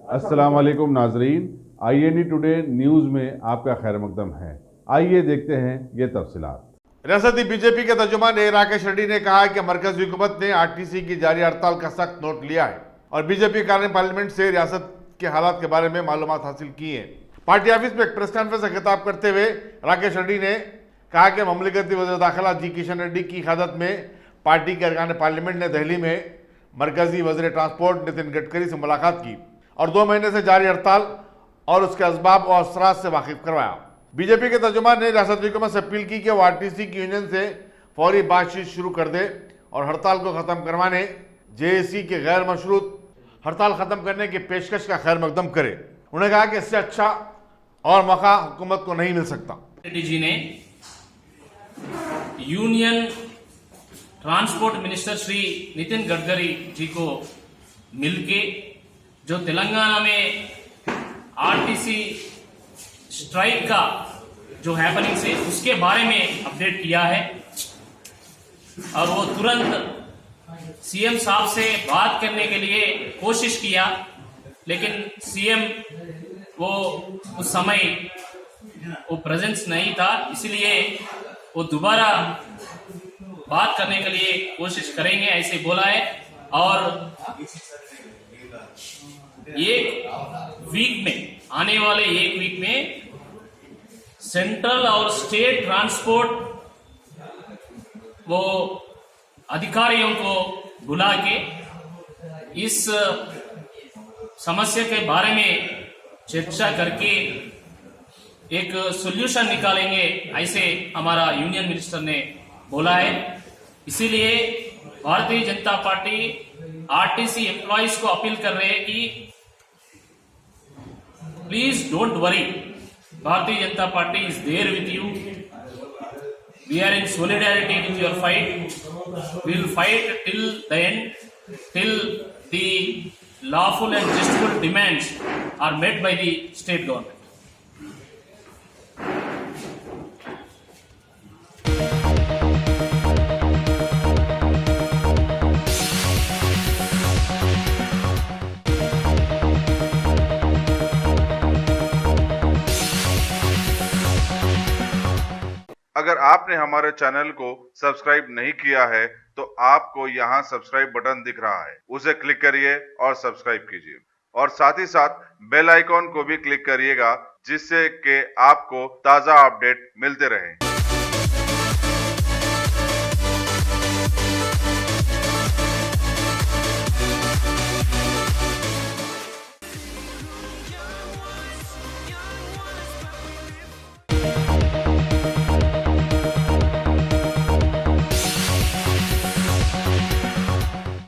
अस्सलाम वालेकुम नाजरीन, INE टुडे न्यूज़ में आपका खैर मकदम है। आइए देखते हैं ये तफसीलात। रियासती बीजेपी के तर्जुमान राकेश रेड्डी ने कहा है कि मरकजी हुकूमत ने आरटीसी की जारी हड़ताल का सख्त नोट लिया है और बीजेपी कार्य पार्लियामेंट से रियासत के हालात के बारे में मालूमात हासिल की है। पार्टी ऑफिस में एक प्रेस कॉन्फ्रेंस से खिताब करते हुए राकेश रेड्डी ने कहा कि ममलिकती वज़ीर दाखिला जी किशन रेड्डी की क़यादत में पार्टी के अरकान पार्लियामेंट ने दिल्ली में मरकजी वज़ीर ट्रांसपोर्ट नितिन गडकरी से मुलाकात की और 2 महीने से जारी हड़ताल और उसके असबाब और असरात से वाकिफ करवाया। बीजेपी के तर्जुमान ने रियासती हुकूमत से अपील की कि वो आरटीसी की यूनियन से फौरी बातचीत शुरू कर दे और हड़ताल को ख़त्म करवाने जेएसी के गैर मशरूत हड़ताल ख़त्म करने की पेशकश का खैर मकदम करे। उन्होंने कहा कि इससे अच्छा और मौका हुकूमत को नहीं मिल सकता। रेड्डी जी ने union transport minister Shri Nitin Gadkari ji को मिलके जो तेलंगाना में आरटीसी स्ट्राइक का जो हैपनिंग से उसके बारे में अपडेट किया है और वो तुरंत सीएम साहब से बात करने के लिए कोशिश किया, लेकिन सीएम वो उस समय वो प्रेजेंस नहीं था, इसलिए वो दोबारा बात करने के लिए कोशिश करेंगे ऐसे बोला है। और एक वीक में, आने वाले एक वीक में सेंट्रल और स्टेट ट्रांसपोर्ट वो अधिकारियों को बुला के इस समस्या के बारे में चर्चा करके एक सॉल्यूशन निकालेंगे ऐसे हमारा यूनियन मिनिस्टर ने बोला है। इसीलिए भारतीय जनता पार्टी आरटीसी एम्प्लॉइज को अपील कर रहे हैं कि please don't worry, Bharatiya Janata Party is there with you, we are in solidarity with your fight, we will fight till the end, till the lawful and justful demands are met by the state government. अगर आपने हमारे channel को subscribe नहीं किया है तो आपको यहाँ सब्सक्राइब बटन दिख रहा है, उसे क्लिक करिए और सब्सक्राइब कीजिए और साथ ही साथ बेल आइकॉन को भी क्लिक करिएगा जिससे कि आपको ताज़ा अपडेट मिलते रहें।